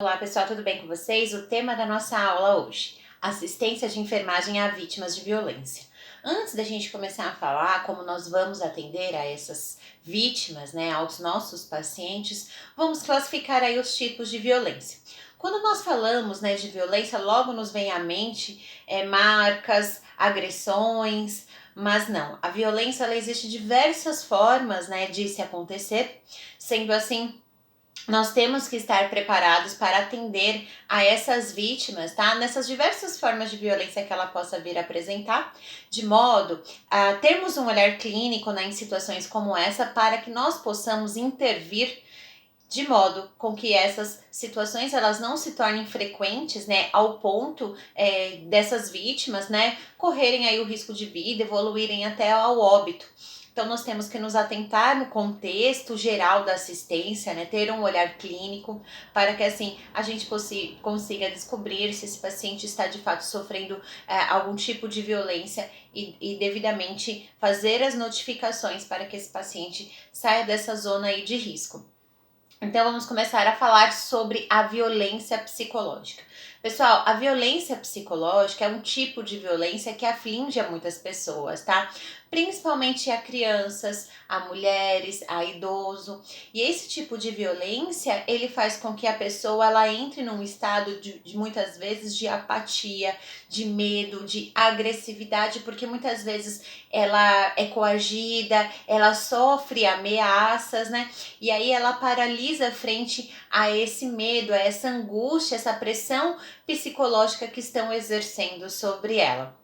Olá pessoal, tudo bem com vocês? O tema da nossa aula hoje: assistência de enfermagem a vítimas de violência. Antes da gente começar a falar como nós vamos atender a essas vítimas, aos nossos pacientes, vamos classificar aí os tipos de violência. Quando nós falamos, de violência, logo nos vem à mente marcas, agressões, mas não. A violência ela existe de diversas formas, de se acontecer, sendo assim nós temos que estar preparados para atender a essas vítimas, tá? Nessas diversas formas de violência que ela possa vir a apresentar, de modo a termos um olhar clínico, em situações como essa, para que nós possamos intervir de modo com que essas situações elas não se tornem frequentes, ao ponto dessas vítimas, correrem aí o risco de vida, evoluírem até ao óbito. Então nós temos que nos atentar no contexto geral da assistência, ter um olhar clínico para que assim a gente consiga descobrir se esse paciente está de fato sofrendo algum tipo de violência e devidamente fazer as notificações para que esse paciente saia dessa zona aí de risco. Então vamos começar a falar sobre a violência psicológica. Pessoal, a violência psicológica é um tipo de violência que aflige a muitas pessoas, tá? Principalmente a crianças, a mulheres, a idoso. E esse tipo de violência, ele faz com que a pessoa ela entre num estado de muitas vezes de apatia, de medo, de agressividade, porque muitas vezes ela é coagida, ela sofre ameaças, E aí ela paralisa frente a esse medo, a essa angústia, essa pressão psicológica que estão exercendo sobre ela.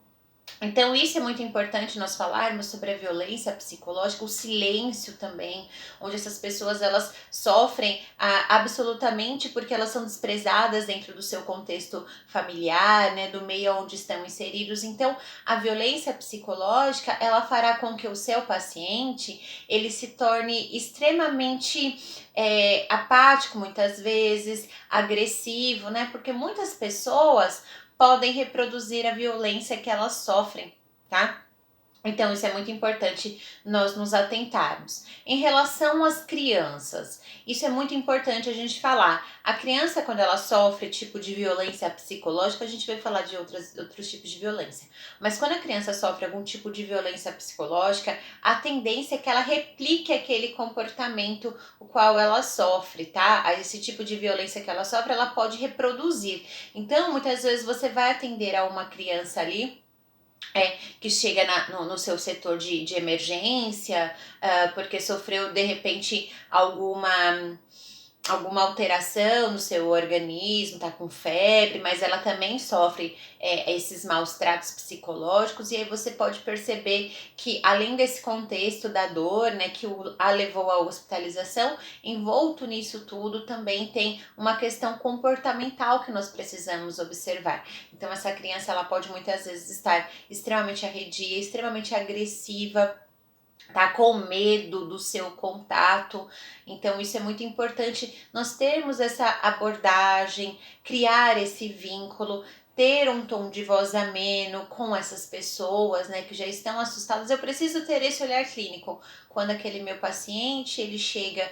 Então isso é muito importante nós falarmos sobre a violência psicológica, o silêncio também, onde essas pessoas elas sofrem absolutamente porque elas são desprezadas dentro do seu contexto familiar, do meio onde estão inseridos. Então a violência psicológica ela fará com que o seu paciente ele se torne extremamente apático muitas vezes, agressivo, porque muitas pessoas podem reproduzir a violência que elas sofrem, tá? Então isso é muito importante nós nos atentarmos. Em relação às crianças, isso é muito importante a gente falar. A criança quando ela sofre tipo de violência psicológica, a gente vai falar de outros tipos de violência. Mas quando a criança sofre algum tipo de violência psicológica, a tendência é que ela replique aquele comportamento o qual ela sofre, tá? Esse tipo de violência que ela sofre, ela pode reproduzir. Então muitas vezes você vai atender a uma criança ali que chega no seu setor de emergência, porque sofreu de repente alguma alteração no seu organismo, tá com febre, mas ela também sofre esses maus tratos psicológicos, e aí você pode perceber que além desse contexto da dor, que a levou à hospitalização, envolto nisso tudo também tem uma questão comportamental que nós precisamos observar. Então essa criança ela pode muitas vezes estar extremamente arredia, extremamente agressiva, tá com medo do seu contato. Então isso é muito importante nós termos essa abordagem, criar esse vínculo, ter um tom de voz ameno com essas pessoas, que já estão assustadas. Eu preciso ter esse olhar clínico quando aquele meu paciente ele chega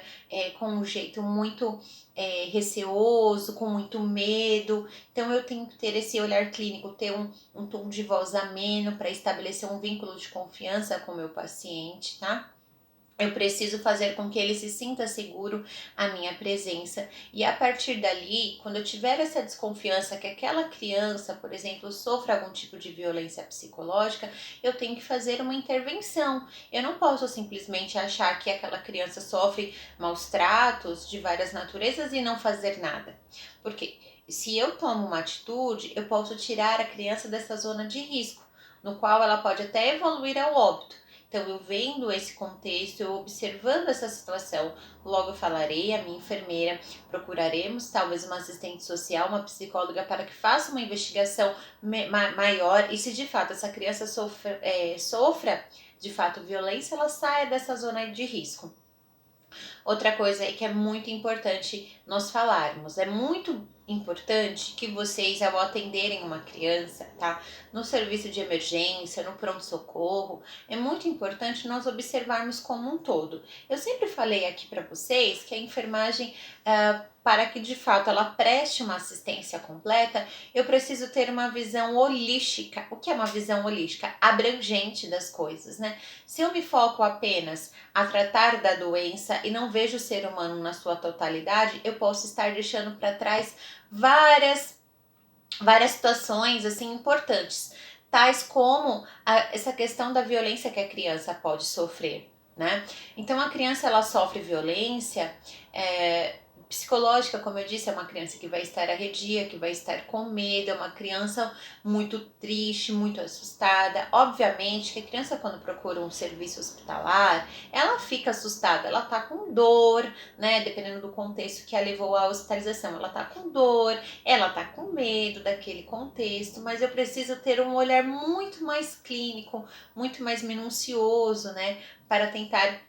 com um jeito muito receoso, com muito medo. Então eu tenho que ter esse olhar clínico, ter um tom de voz ameno para estabelecer um vínculo de confiança com o meu paciente, tá? Eu preciso fazer com que ele se sinta seguro à minha presença, e a partir dali, quando eu tiver essa desconfiança que aquela criança, por exemplo, sofra algum tipo de violência psicológica, eu tenho que fazer uma intervenção. Eu não posso simplesmente achar que aquela criança sofre maus tratos de várias naturezas e não fazer nada. Porque se eu tomo uma atitude, eu posso tirar a criança dessa zona de risco, no qual ela pode até evoluir ao óbito. Então, eu vendo esse contexto, eu observando essa situação, logo eu falarei à minha enfermeira, procuraremos talvez uma assistente social, uma psicóloga, para que faça uma investigação maior, e se de fato essa criança sofra de fato violência, ela saia dessa zona de risco. Outra coisa é que é muito importante nós falarmos, é muito importante que vocês, ao atenderem uma criança, tá? No serviço de emergência, no pronto-socorro, é muito importante nós observarmos como um todo. Eu sempre falei aqui para vocês que a enfermagem para que de fato ela preste uma assistência completa, eu preciso ter uma visão holística. O que é uma visão holística? Abrangente das coisas, né? Se eu me foco apenas a tratar da doença e não vejo o ser humano na sua totalidade, eu posso estar deixando para trás várias situações assim importantes, tais como essa questão da violência que a criança pode sofrer, né? Então a criança ela sofre violência psicológica, como eu disse, é uma criança que vai estar arredia, que vai estar com medo, é uma criança muito triste, muito assustada. Obviamente que a criança quando procura um serviço hospitalar, ela fica assustada, ela tá com dor, né? Dependendo do contexto que a levou à hospitalização, ela tá com dor, ela tá com medo daquele contexto, mas eu preciso ter um olhar muito mais clínico, muito mais minucioso, né? Para tentar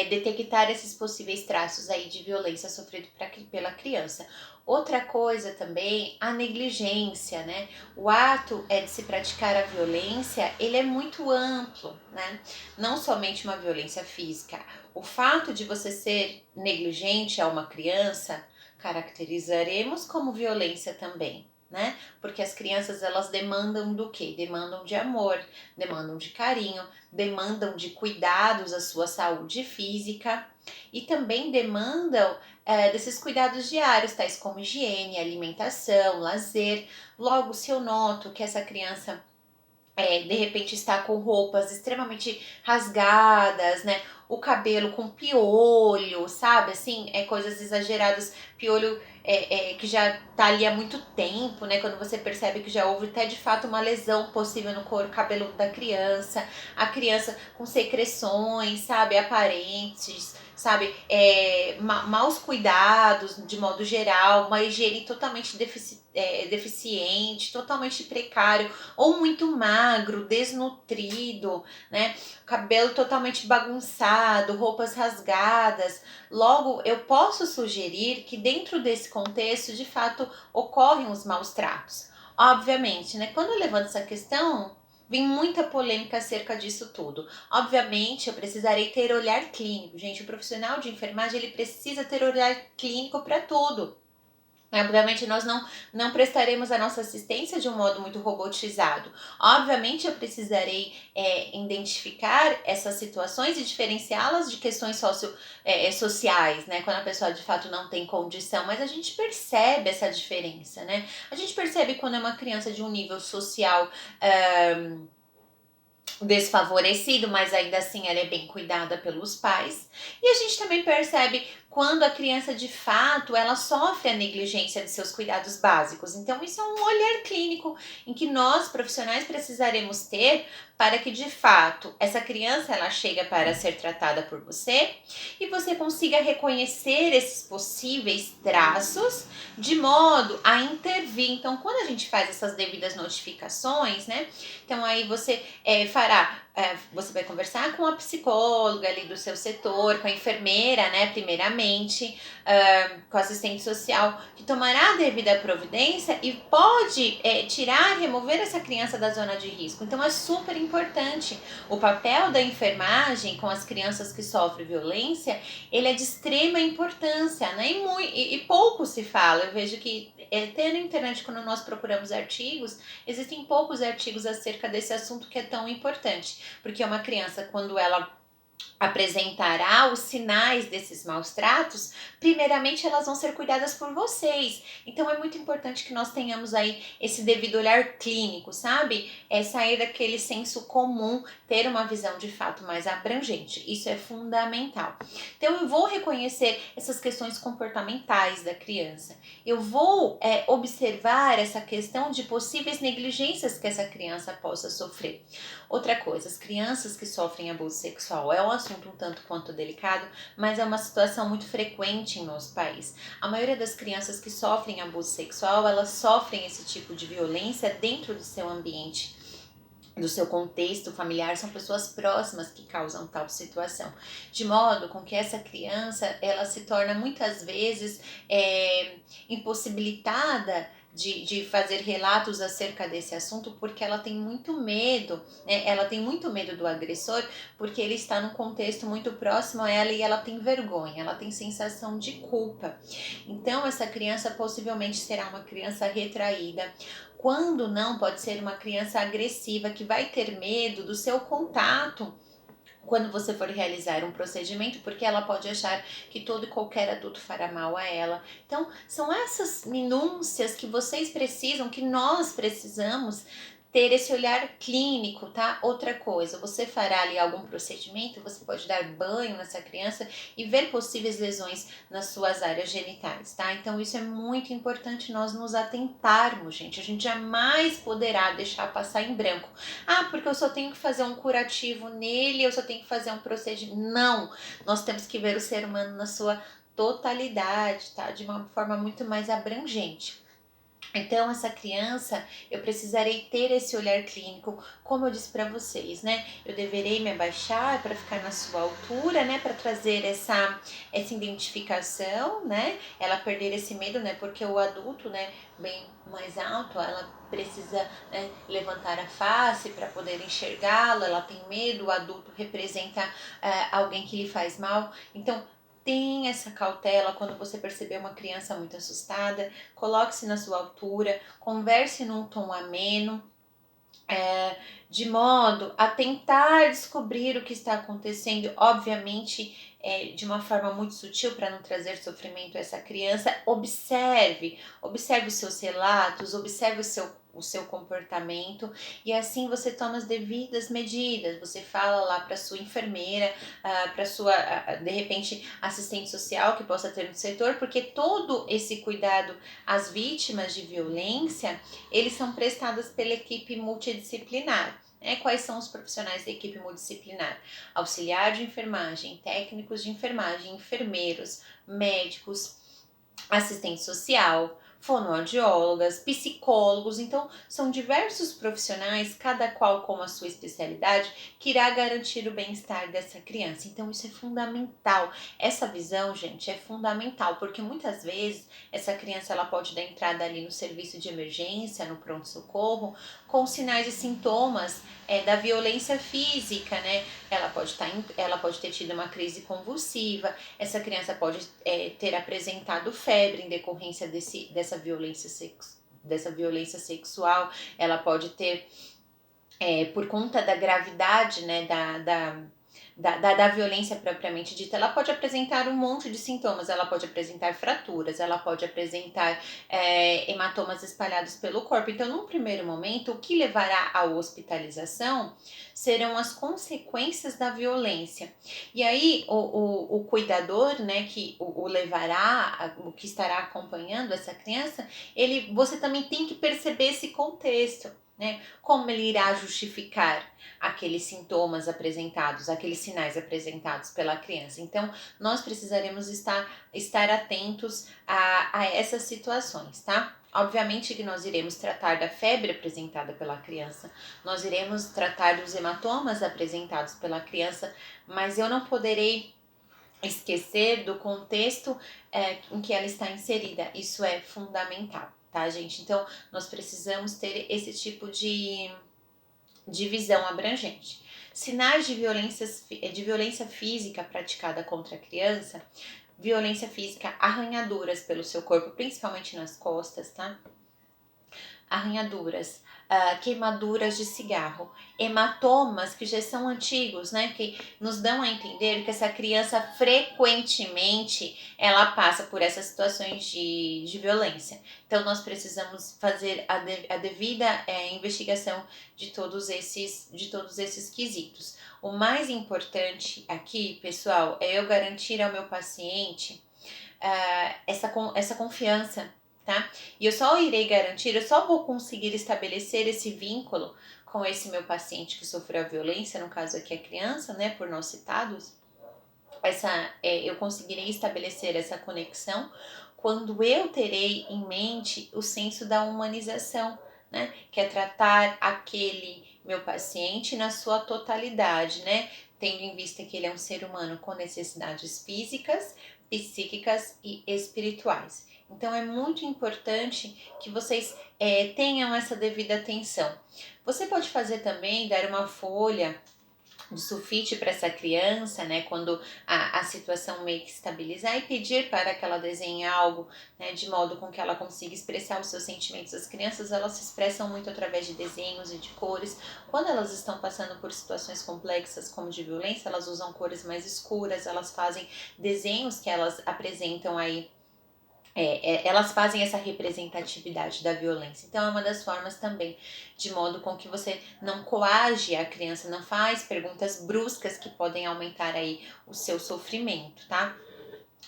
detectar esses possíveis traços aí de violência sofrido pela criança. Outra coisa também, a negligência, né? O ato de se praticar a violência, ele é muito amplo, né? Não somente uma violência física. O fato de você ser negligente a uma criança, caracterizaremos como violência também, né? Porque as crianças, elas demandam do quê? Demandam de amor, demandam de carinho, demandam de cuidados à sua saúde física e também demandam desses cuidados diários, tais como higiene, alimentação, lazer. Logo, se eu noto que essa criança de repente está com roupas extremamente rasgadas, né? O cabelo com piolho, sabe? Assim, coisas exageradas, piolho que já tá ali há muito tempo, né? Quando você percebe que já houve até de fato uma lesão possível no couro cabeludo da criança, a criança com secreções, sabe? Aparentes, sabe? Maus cuidados de modo geral, uma higiene totalmente deficiente, totalmente precário, ou muito magro, desnutrido, né? Cabelo totalmente bagunçado, roupas rasgadas. Logo, eu posso sugerir que dentro desse contexto, de fato, ocorrem os maus tratos. Obviamente, né? Quando eu levanto essa questão, vem muita polêmica acerca disso tudo. Obviamente, eu precisarei ter olhar clínico. Gente, o profissional de enfermagem, ele precisa ter olhar clínico para tudo. Obviamente, nós não prestaremos a nossa assistência de um modo muito robotizado. Obviamente, eu precisarei identificar essas situações e diferenciá-las de questões sociais, né? Quando a pessoa de fato não tem condição, mas a gente percebe essa diferença, né? A gente percebe quando é uma criança de um nível social desfavorecido, mas ainda assim ela é bem cuidada pelos pais. E a gente também percebe quando a criança de fato ela sofre a negligência de seus cuidados básicos. Então isso é um olhar clínico em que nós profissionais precisaremos ter para que de fato essa criança ela chega para ser tratada por você e você consiga reconhecer esses possíveis traços de modo a intervir. Então quando a gente faz essas devidas notificações, né? Então aí você você vai conversar com a psicóloga ali do seu setor, com a enfermeira, né, primeiramente, com a assistente social, que tomará a devida providência e pode tirar, remover essa criança da zona de risco. Então é super importante. O papel da enfermagem com as crianças que sofrem violência, ele é de extrema importância, né, e pouco se fala. Eu vejo que até na internet, quando nós procuramos artigos, existem poucos artigos acerca desse assunto que é tão importante, porque uma criança, quando ela apresentará os sinais desses maus tratos, primeiramente elas vão ser cuidadas por vocês. Então é muito importante que nós tenhamos aí esse devido olhar clínico, sabe? Sair daquele senso comum, ter uma visão de fato mais abrangente. Isso é fundamental. Então eu vou reconhecer essas questões comportamentais da criança. Eu vou observar essa questão de possíveis negligências que essa criança possa sofrer. Outra coisa, as crianças que sofrem abuso sexual é um assunto um tanto quanto delicado, mas é uma situação muito frequente em nosso país. A maioria das crianças que sofrem abuso sexual, elas sofrem esse tipo de violência dentro do seu ambiente, do seu contexto familiar, são pessoas próximas que causam tal situação, de modo com que essa criança ela se torna muitas vezes impossibilitada de fazer relatos acerca desse assunto, porque ela tem muito medo, né? Ela tem muito medo do agressor, porque ele está num contexto muito próximo a ela e ela tem vergonha, ela tem sensação de culpa. Então, essa criança possivelmente será uma criança retraída. Quando não, pode ser uma criança agressiva que vai ter medo do seu contato quando você for realizar um procedimento, porque ela pode achar que todo e qualquer adulto fará mal a ela. Então, são essas minúcias que vocês precisam, que nós precisamos ter esse olhar clínico, tá? Outra coisa, você fará ali algum procedimento, você pode dar banho nessa criança e ver possíveis lesões nas suas áreas genitais, tá? Então isso é muito importante nós nos atentarmos, gente. A gente jamais poderá deixar passar em branco. Ah, porque eu só tenho que fazer um curativo nele, eu só tenho que fazer um procedimento. Não, nós temos que ver o ser humano na sua totalidade, tá? De uma forma muito mais abrangente. Então, essa criança, eu precisarei ter esse olhar clínico, como eu disse para vocês, né? Eu deverei me abaixar para ficar na sua altura, né? Para trazer essa identificação, né? Ela perder esse medo, né? Porque o adulto, né, bem mais alto, ela precisa, né, levantar a face para poder enxergá-lo, ela tem medo, o adulto representa alguém que lhe faz mal. Então, tenha essa cautela quando você perceber uma criança muito assustada, coloque-se na sua altura, converse num tom ameno, de modo a tentar descobrir o que está acontecendo, obviamente de uma forma muito sutil para não trazer sofrimento a essa criança. Observe os seus relatos, observe o seu comportamento e assim você toma as devidas medidas. Você fala lá para sua enfermeira, para sua, de repente, assistente social que possa ter no setor, porque todo esse cuidado às vítimas de violência, eles são prestados pela equipe multidisciplinar. Quais são os profissionais da equipe multidisciplinar? Auxiliar de enfermagem, técnicos de enfermagem, enfermeiros, médicos, assistente social, fonoaudiólogas, psicólogos. Então, são diversos profissionais, cada qual com a sua especialidade, que irá garantir o bem-estar dessa criança. Então, isso é fundamental. Essa visão, gente, é fundamental, porque muitas vezes essa criança ela pode dar entrada ali no serviço de emergência, no pronto-socorro, com sinais e sintomas da violência física, né? Ela pode ter tido uma crise convulsiva, essa criança pode ter apresentado febre em decorrência dessa violência sexual, ela pode ter, por conta da gravidade, né, da violência propriamente dita, ela pode apresentar um monte de sintomas, ela pode apresentar fraturas, ela pode apresentar hematomas espalhados pelo corpo. Então, num primeiro momento, o que levará à hospitalização serão as consequências da violência. E aí, o cuidador, né, que o levará, o que estará acompanhando essa criança, você também tem que perceber esse contexto, né? Como ele irá justificar aqueles sintomas apresentados, aqueles sinais apresentados pela criança. Então, nós precisaremos estar atentos a essas situações, tá? Obviamente que nós iremos tratar da febre apresentada pela criança, nós iremos tratar dos hematomas apresentados pela criança, mas eu não poderei esquecer do contexto em que ela está inserida. Isso é fundamental, tá, gente? Então, nós precisamos ter esse tipo de visão abrangente. Sinais de violência física praticada contra a criança: violência física, arranhaduras pelo seu corpo, principalmente nas costas, tá? Arranhaduras, queimaduras de cigarro, hematomas que já são antigos, né, que nos dão a entender que essa criança frequentemente ela passa por essas situações de violência. Então nós precisamos fazer a devida investigação de todos esses quesitos. O mais importante aqui, pessoal, é eu garantir ao meu paciente essa confiança, tá? E eu só irei garantir, eu só vou conseguir estabelecer esse vínculo com esse meu paciente que sofreu a violência, no caso aqui a criança, né, por nós citados, eu conseguirei estabelecer essa conexão quando eu terei em mente o senso da humanização, né, que é tratar aquele meu paciente na sua totalidade, né, tendo em vista que ele é um ser humano com necessidades físicas, psíquicas e espirituais. Então é muito importante que vocês tenham essa devida atenção. Você pode fazer também, dar uma folha de sulfite para essa criança, né, quando a situação meio que estabilizar, e pedir para que ela desenhe algo, né, de modo com que ela consiga expressar os seus sentimentos. As crianças, elas se expressam muito através de desenhos e de cores. Quando elas estão passando por situações complexas como de violência, elas usam cores mais escuras, elas fazem desenhos que elas apresentam aí, elas fazem essa representatividade da violência. Então é uma das formas também, de modo com que você não coage a criança, não faz perguntas bruscas que podem aumentar aí o seu sofrimento, tá?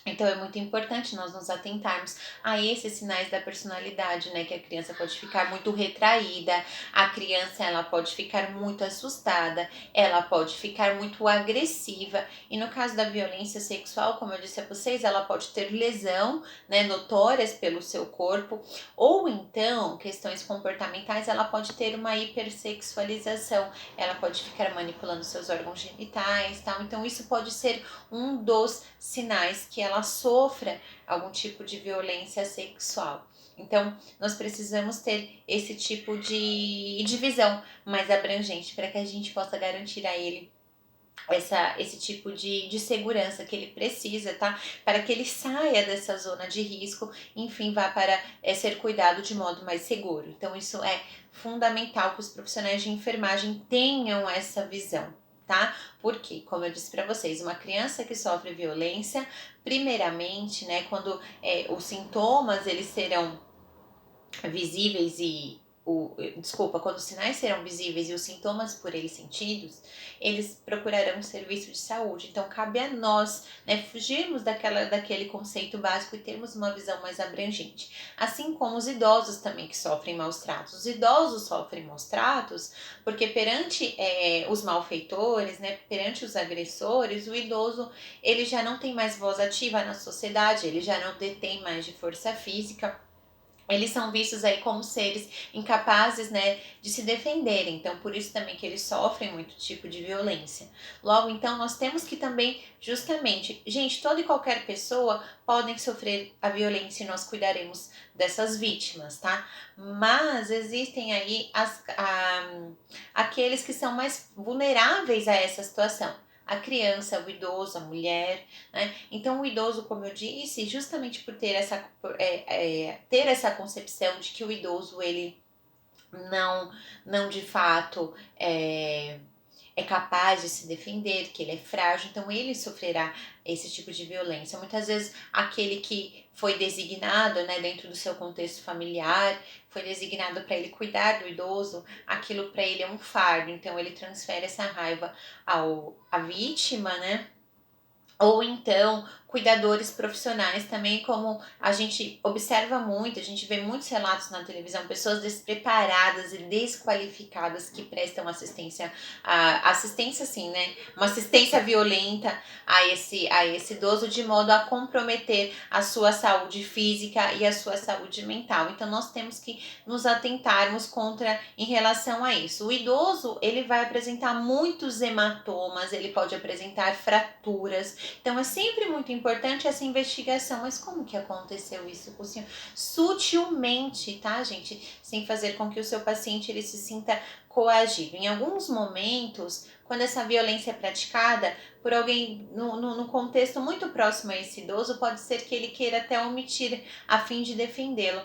Então é muito importante nós nos atentarmos a esses sinais da personalidade, né? Que a criança pode ficar muito retraída, a criança ela pode ficar muito assustada, ela pode ficar muito agressiva. E no caso da violência sexual, como eu disse a vocês, ela pode ter lesão, né, notórias pelo seu corpo, ou então questões comportamentais, ela pode ter uma hipersexualização, ela pode ficar manipulando seus órgãos genitais, tal. Então isso pode ser um dos sinais que ela sofra algum tipo de violência sexual. Então, nós precisamos ter esse tipo de visão mais abrangente para que a gente possa garantir a ele esse tipo de segurança que ele precisa, tá? Para que ele saia dessa zona de risco, enfim, vá para ser cuidado de modo mais seguro. Então, isso é fundamental que os profissionais de enfermagem tenham essa visão, tá? Porque, como eu disse para vocês, uma criança que sofre violência, primeiramente, né, quando os sintomas eles serão visíveis quando os sinais serão visíveis e os sintomas por eles sentidos, eles procurarão um serviço de saúde. Então cabe a nós, né, fugirmos daquele conceito básico e termos uma visão mais abrangente. Assim como os idosos também que sofrem maus tratos. Os idosos sofrem maus tratos porque perante os malfeitores, né, perante os agressores, o idoso ele já não tem mais voz ativa na sociedade, ele já não detém mais de força física. Eles são vistos aí como seres incapazes, né, de se defenderem. Então, por isso também que eles sofrem muito tipo de violência. Logo, então, nós temos que também, justamente, gente, toda e qualquer pessoa podem sofrer a violência e nós cuidaremos dessas vítimas, tá? Mas existem aí aqueles que são mais vulneráveis a essa situação. A criança, o idoso, a mulher, né? Então o idoso, como eu disse, justamente por ter essa concepção de que o idoso ele não de fato é capaz de se defender, que ele é frágil, então ele sofrerá esse tipo de violência. Muitas vezes aquele que foi designado, né, dentro do seu contexto familiar, foi designado para ele cuidar do idoso, aquilo para ele é um fardo, então ele transfere essa raiva à vítima, né? Ou então, cuidadores profissionais também, como a gente observa muito, a gente vê muitos relatos na televisão, pessoas despreparadas e desqualificadas que prestam assistência assim, né? Uma assistência violenta a esse idoso de modo a comprometer a sua saúde física e a sua saúde mental. Então, nós temos que nos atentarmos em relação a isso. O idoso, ele vai apresentar muitos hematomas, ele pode apresentar fraturas. Então é sempre muito importante essa investigação. Mas como que aconteceu isso com o senhor? Sutilmente, tá, gente? Sem fazer com que o seu paciente ele se sinta coagido. Em alguns momentos, quando essa violência é praticada por alguém no contexto muito próximo a esse idoso, pode ser que ele queira até omitir a fim de defendê-lo.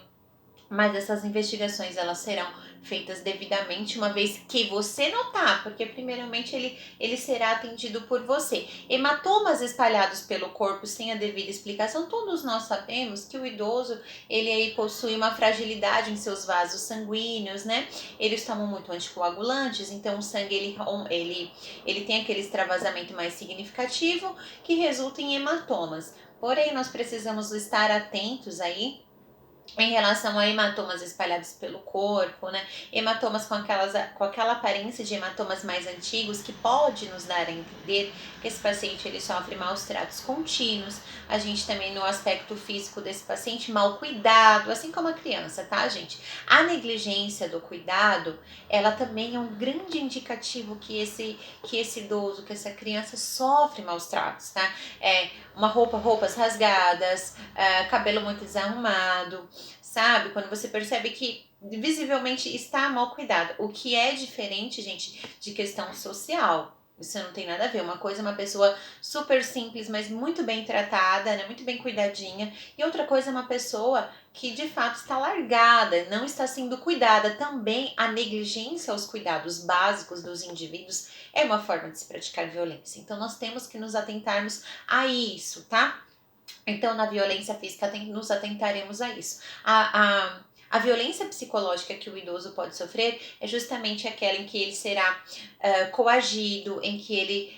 Mas essas investigações elas serão feitas devidamente uma vez que você notar, porque primeiramente ele será atendido por você. Hematomas espalhados pelo corpo sem a devida explicação, todos nós sabemos que o idoso ele aí possui uma fragilidade em seus vasos sanguíneos, né? Eles tomam muito anticoagulantes, então o sangue ele tem aquele extravasamento mais significativo que resulta em hematomas. Porém, nós precisamos estar atentos aí Em relação a hematomas espalhados pelo corpo, né? Hematomas com aquela aparência de hematomas mais antigos, que pode nos dar a entender que esse paciente ele sofre maus tratos contínuos. A gente também, no aspecto físico desse paciente, mal cuidado, assim como a criança, tá, gente? A negligência do cuidado, ela também é um grande indicativo que esse idoso, que essa criança sofre maus tratos, tá? Roupas rasgadas, cabelo muito desarrumado, sabe? Quando você percebe que visivelmente está mal cuidado. O que é diferente, gente, de questão social. Isso não tem nada a ver. Uma coisa é uma pessoa super simples, mas muito bem tratada, né? Muito bem cuidadinha. E outra coisa é uma pessoa que de fato está largada, não está sendo cuidada. Também a negligência aos cuidados básicos dos indivíduos é uma forma de se praticar violência. Então nós temos que nos atentarmos a isso, tá? Então, na violência física, nos atentaremos a isso. A violência psicológica que o idoso pode sofrer é justamente aquela em que ele será coagido, em que ele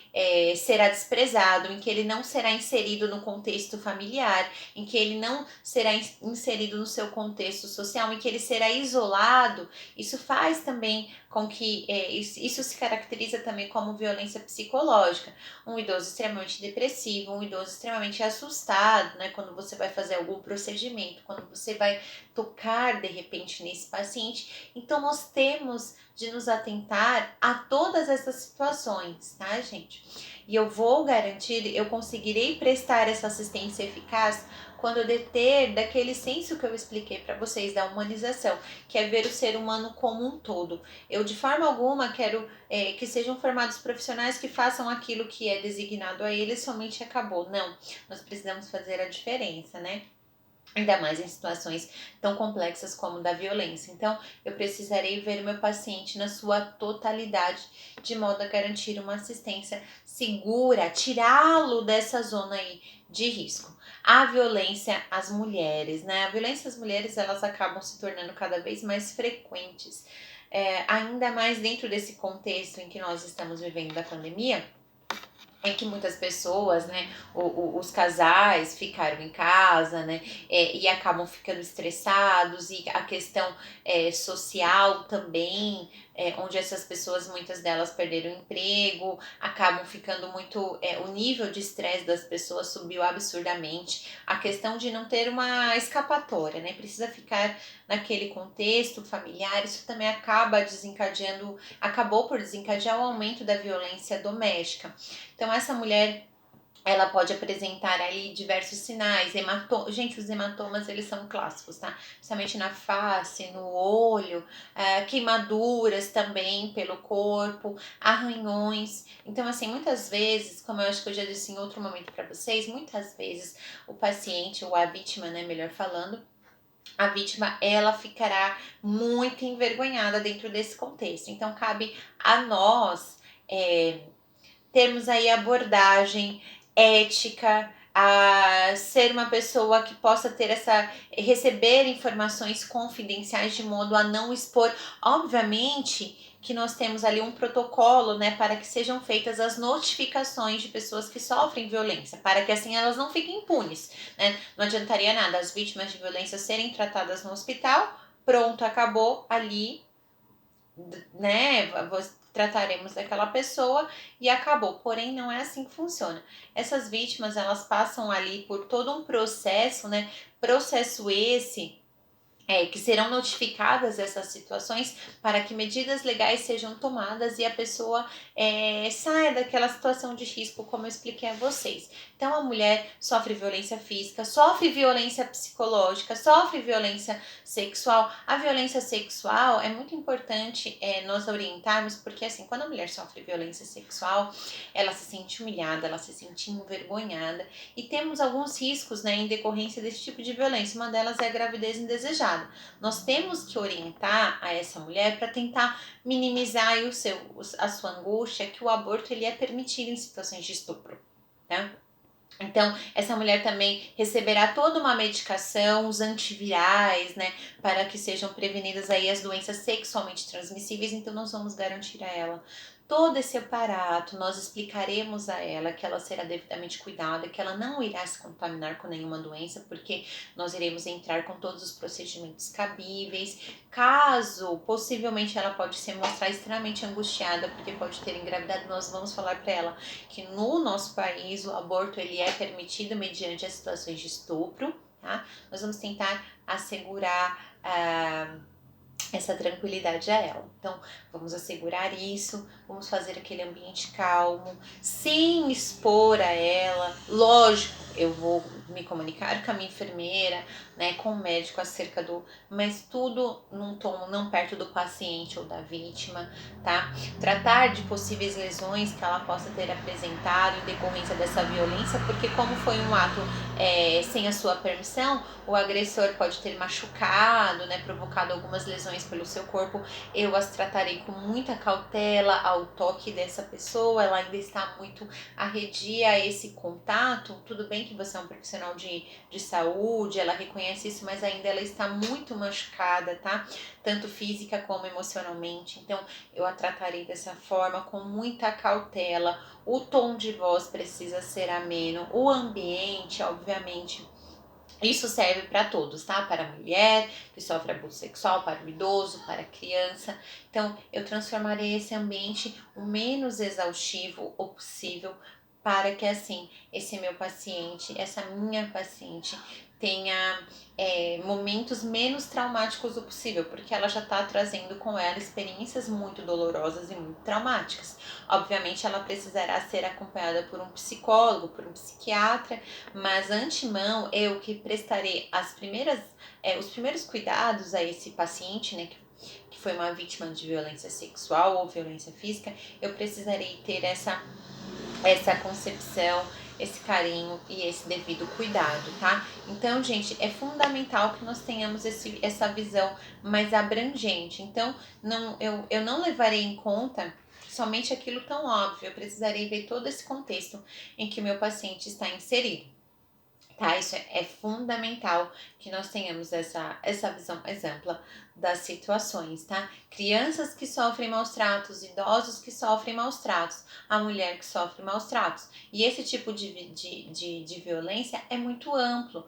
será desprezado, em que ele não será inserido no contexto familiar, em que ele não será inserido no seu contexto social, em que ele será isolado. Isso faz também com que isso se caracteriza também como violência psicológica. Um idoso extremamente depressivo, um idoso extremamente assustado, né? Quando você vai fazer algum procedimento, quando você vai tocar de repente nesse paciente. Então nós temos de nos atentar a todas essas situações, tá, gente? E eu vou garantir, eu conseguirei prestar essa assistência eficaz quando eu deter daquele senso que eu expliquei para vocês, da humanização, que é ver o ser humano como um todo. Eu de forma alguma quero que sejam formados profissionais que façam aquilo que é designado a eles, somente acabou. Não, nós precisamos fazer a diferença, né? Ainda mais em situações tão complexas como da violência. Então, eu precisarei ver o meu paciente na sua totalidade, de modo a garantir uma assistência segura, tirá-lo dessa zona aí de risco. A violência às mulheres, né? A violência às mulheres, elas acabam se tornando cada vez mais frequentes. Ainda mais dentro desse contexto em que nós estamos vivendo da pandemia, em que muitas pessoas, né, os casais ficaram em casa, né, e acabam ficando estressados, e a questão social também, onde essas pessoas, muitas delas perderam o emprego, acabam ficando muito, o nível de estresse das pessoas subiu absurdamente, a questão de não ter uma escapatória, né, precisa ficar naquele contexto familiar, isso também acabou por desencadear o aumento da violência doméstica. Então, essa mulher, ela pode apresentar ali diversos sinais. Gente, os hematomas, eles são clássicos, tá? Principalmente na face, no olho, queimaduras também pelo corpo, arranhões. Então, assim, muitas vezes, como eu acho que eu já disse em outro momento para vocês, muitas vezes o paciente ou a vítima, né, melhor falando, a vítima, ela ficará muito envergonhada dentro desse contexto. Então, cabe a nós termos aí abordagem ética, a ser uma pessoa que possa ter receber informações confidenciais de modo a não expor. Obviamente que nós temos ali um protocolo, né, para que sejam feitas as notificações de pessoas que sofrem violência, para que assim elas não fiquem impunes, né? Não adiantaria nada as vítimas de violência serem tratadas no hospital, pronto, acabou ali, né, trataremos daquela pessoa e acabou. Porém, não é assim que funciona. Essas vítimas, elas passam ali por todo um processo, né, processo esse que serão notificadas essas situações para que medidas legais sejam tomadas e a pessoa saia daquela situação de risco, como eu expliquei a vocês. Então, a mulher sofre violência física, sofre violência psicológica, sofre violência sexual. A violência sexual é muito importante nós orientarmos, porque assim, quando a mulher sofre violência sexual, ela se sente humilhada, ela se sente envergonhada, e temos alguns riscos, né, em decorrência desse tipo de violência. Uma delas é a gravidez indesejada. Nós temos que orientar a essa mulher para tentar minimizar aí a sua angústia, que o aborto ele é permitido em situações de estupro, tá? Então, essa mulher também receberá toda uma medicação, os antivirais, né, para que sejam prevenidas aí as doenças sexualmente transmissíveis. Então, nós vamos garantir a ela todo esse aparato, nós explicaremos a ela que ela será devidamente cuidada, que ela não irá se contaminar com nenhuma doença, porque nós iremos entrar com todos os procedimentos cabíveis. Caso, possivelmente, ela pode se mostrar extremamente angustiada, porque pode ter engravidado, nós vamos falar para ela que no nosso país o aborto ele é permitido mediante as situações de estupro, tá? Nós vamos tentar assegurar essa tranquilidade a ela. Então, vamos assegurar isso, vamos fazer aquele ambiente calmo, sem expor a ela. Lógico, eu vou me comunicar com a minha enfermeira, né, com o médico acerca do, mas tudo num tom não perto do paciente ou da vítima, tá? Tratar de possíveis lesões que ela possa ter apresentado em decorrência dessa violência, porque como foi um ato sem a sua permissão, o agressor pode ter machucado, né, provocado algumas lesões pelo seu corpo. Eu as tratarei com muita cautela ao toque dessa pessoa, ela ainda está muito arredia a esse contato. Tudo bem que você é um profissional de saúde, ela reconhece isso, mas ainda ela está muito machucada, tá? Tanto física como emocionalmente. Então, eu a tratarei dessa forma, com muita cautela. O tom de voz precisa ser ameno, o ambiente, obviamente, isso serve para todos, tá? Para a mulher que sofre abuso sexual, para o idoso, para a criança. Então, eu transformarei esse ambiente o menos exaustivo o possível, para que assim, esse meu paciente, essa minha paciente tenha momentos menos traumáticos o possível, porque ela já está trazendo com ela experiências muito dolorosas e muito traumáticas. Obviamente, ela precisará ser acompanhada por um psicólogo, por um psiquiatra, mas antemão eu que prestarei os primeiros cuidados a esse paciente, né, que foi uma vítima de violência sexual ou violência física. Eu precisarei ter essa concepção, esse carinho e esse devido cuidado, tá? Então, gente, é fundamental que nós tenhamos essa visão mais abrangente. Então, eu não levarei em conta somente aquilo tão óbvio, eu precisarei ver todo esse contexto em que o meu paciente está inserido. Tá, isso é fundamental que nós tenhamos essa visão mais ampla das situações, tá? Crianças que sofrem maus tratos, idosos que sofrem maus tratos, a mulher que sofre maus tratos. E esse tipo de violência é muito amplo,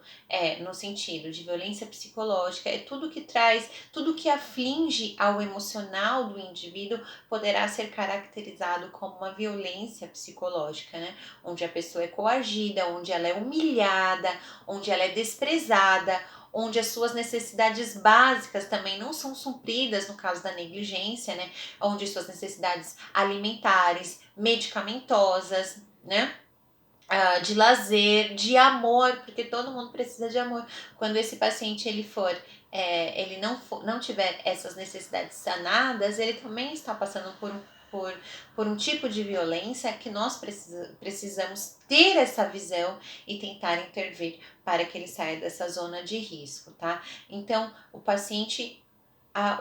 no sentido de violência psicológica, é tudo que traz, tudo que aflige ao emocional do indivíduo poderá ser caracterizado como uma violência psicológica, né? Onde a pessoa é coagida, onde ela é humilhada, onde ela é desprezada, onde as suas necessidades básicas também não são supridas no caso da negligência, né? Onde suas necessidades alimentares, medicamentosas, né? De lazer, de amor, porque todo mundo precisa de amor. Quando esse paciente ele não tiver essas necessidades sanadas, ele também está passando por um tipo de violência que nós precisamos ter essa visão e tentar intervir para que ele saia dessa zona de risco, tá? Então, o paciente,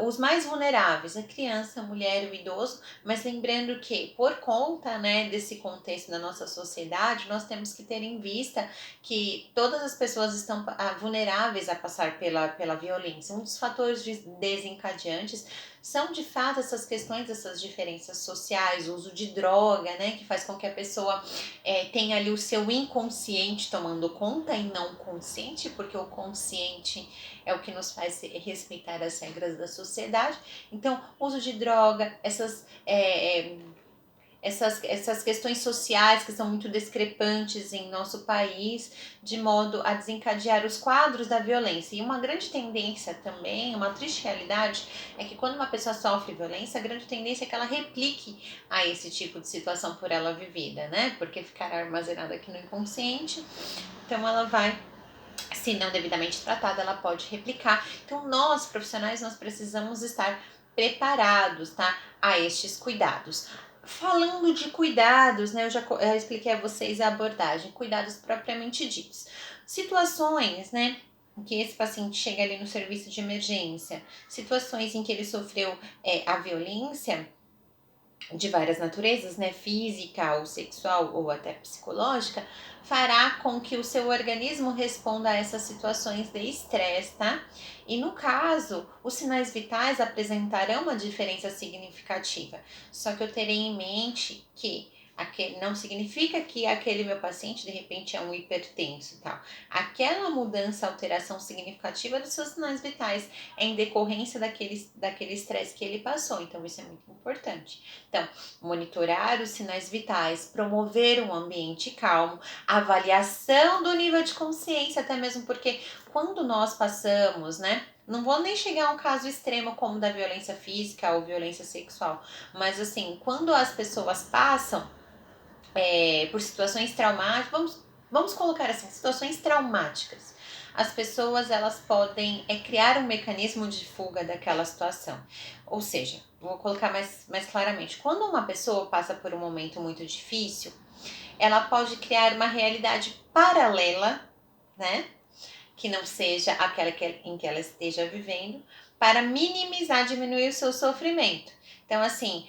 os mais vulneráveis, a criança, a mulher, o idoso, mas lembrando que por conta, né, desse contexto da nossa sociedade, nós temos que ter em vista que todas as pessoas estão vulneráveis a passar pela violência. Um dos fatores desencadeantes são de fato essas questões, essas diferenças sociais, o uso de droga, né, que faz com que a pessoa tenha ali o seu inconsciente tomando conta e não consciente, porque o consciente é o que nos faz respeitar as regras da sociedade. Então, uso de droga, essas questões sociais que são muito discrepantes em nosso país, de modo a desencadear os quadros da violência. E uma grande tendência também, uma triste realidade, é que quando uma pessoa sofre violência, a grande tendência é que ela replique a esse tipo de situação por ela vivida, né? Porque ficar armazenada aqui no inconsciente, então ela vai, se não devidamente tratada, ela pode replicar. Então, nós, profissionais, nós precisamos estar preparados, tá, a estes cuidados. Falando de cuidados, né, eu já expliquei a vocês a abordagem, cuidados propriamente ditos. Situações, né, em que esse paciente chega ali no serviço de emergência, situações em que ele sofreu a violência, de várias naturezas, né, física ou sexual ou até psicológica, fará com que o seu organismo responda a essas situações de estresse, tá? E no caso, os sinais vitais apresentarão uma diferença significativa. Só que eu terei em mente que não significa que aquele meu paciente de repente é um hipertenso e tal. Aquela mudança, alteração significativa dos seus sinais vitais é em decorrência daquele estresse que ele passou. Então, isso é muito importante. Então, monitorar os sinais vitais, promover um ambiente calmo, avaliação do nível de consciência, até mesmo porque quando nós passamos, né? Não vou nem chegar a um caso extremo como da violência física ou violência sexual, mas assim, quando as pessoas passam por situações traumáticas, vamos colocar assim, situações traumáticas. As pessoas elas podem criar um mecanismo de fuga daquela situação. Ou seja, vou colocar mais claramente, quando uma pessoa passa por um momento muito difícil, ela pode criar uma realidade paralela, né? Que não seja aquela em que ela esteja vivendo, para minimizar, diminuir o seu sofrimento. Então, assim,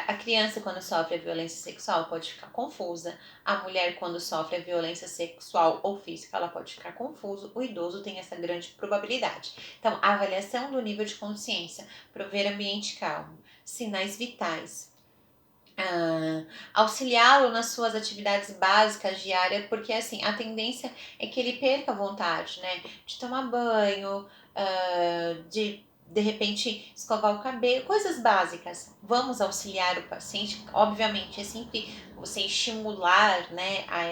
a criança quando sofre a violência sexual pode ficar confusa, a mulher quando sofre a violência sexual ou física, ela pode ficar confuso, o idoso tem essa grande probabilidade. Então, a avaliação do nível de consciência, prover ambiente calmo, sinais vitais, auxiliá-lo nas suas atividades básicas diárias, porque assim, a tendência é que ele perca a vontade, né, de tomar banho, de repente escovar o cabelo, coisas básicas. Vamos auxiliar o paciente, obviamente é sempre você estimular, né, a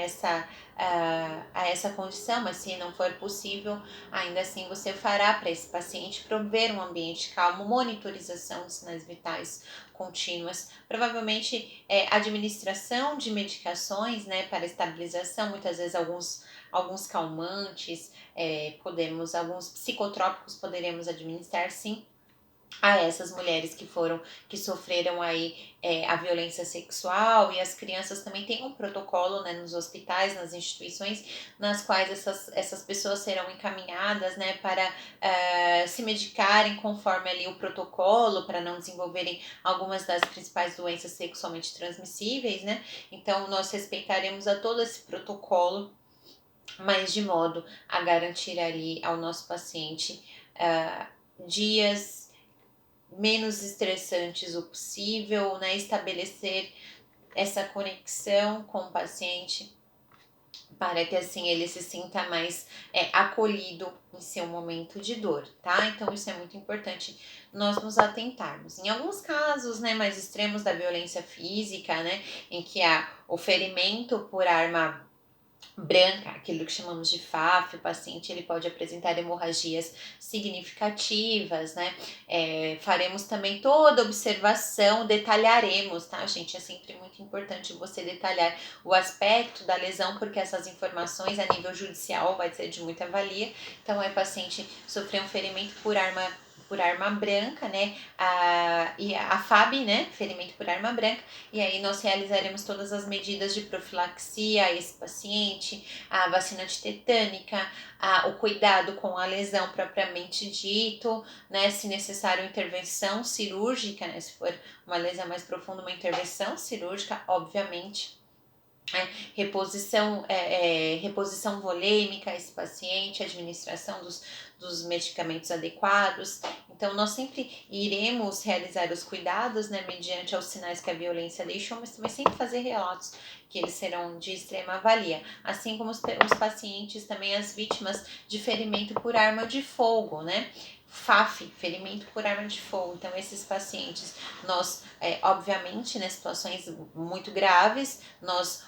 essa condição, mas se não for possível, ainda assim você fará para esse paciente prover um ambiente calmo, monitorização de sinais vitais contínuas, provavelmente administração de medicações, né, para estabilização, muitas vezes alguns calmantes, alguns psicotrópicos poderemos administrar sim a essas mulheres que sofreram aí a violência sexual, e as crianças também têm um protocolo, né, nos hospitais, nas instituições, nas quais essas pessoas serão encaminhadas, né, para se medicarem conforme ali o protocolo, para não desenvolverem algumas das principais doenças sexualmente transmissíveis, né, então nós respeitaremos a todo esse protocolo, mas de modo a garantir ali ao nosso paciente dias menos estressantes o possível, né? Estabelecer essa conexão com o paciente para que assim ele se sinta mais acolhido em seu momento de dor, tá? Então isso é muito importante nós nos atentarmos. Em alguns casos, né, mais extremos da violência física, né, em que há o ferimento por arma branca, aquilo que chamamos de FAF, o paciente ele pode apresentar hemorragias significativas, né? Faremos também toda observação, detalharemos, tá, gente? É sempre muito importante você detalhar o aspecto da lesão, porque essas informações a nível judicial vai ser de muita valia. Então, o paciente sofreu um ferimento por arma branca, né? E a FAB, né? Ferimento por arma branca. E aí nós realizaremos todas as medidas de profilaxia a esse paciente, a vacina tetânica, o cuidado com a lesão propriamente dito, né? Se necessário, intervenção cirúrgica, né? Se for uma lesão mais profunda, uma intervenção cirúrgica, obviamente. Reposição volêmica a esse paciente, administração dos medicamentos adequados. Então, nós sempre iremos realizar os cuidados, né, mediante os sinais que a violência deixou, mas também sempre fazer relatos que eles serão de extrema valia, assim como os pacientes, também as vítimas de ferimento por arma de fogo, né? FAF, ferimento por arma de fogo. Então, esses pacientes, nós, obviamente, né, situações muito graves, nós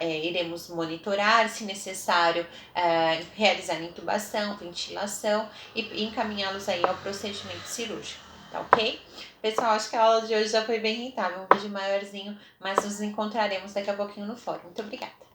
iremos monitorar, se necessário, realizar intubação, ventilação e encaminhá-los aí ao procedimento cirúrgico, tá ok? Pessoal, acho que a aula de hoje já foi bem rentável, um vídeo maiorzinho, mas nos encontraremos daqui a pouquinho no fórum. Muito obrigada!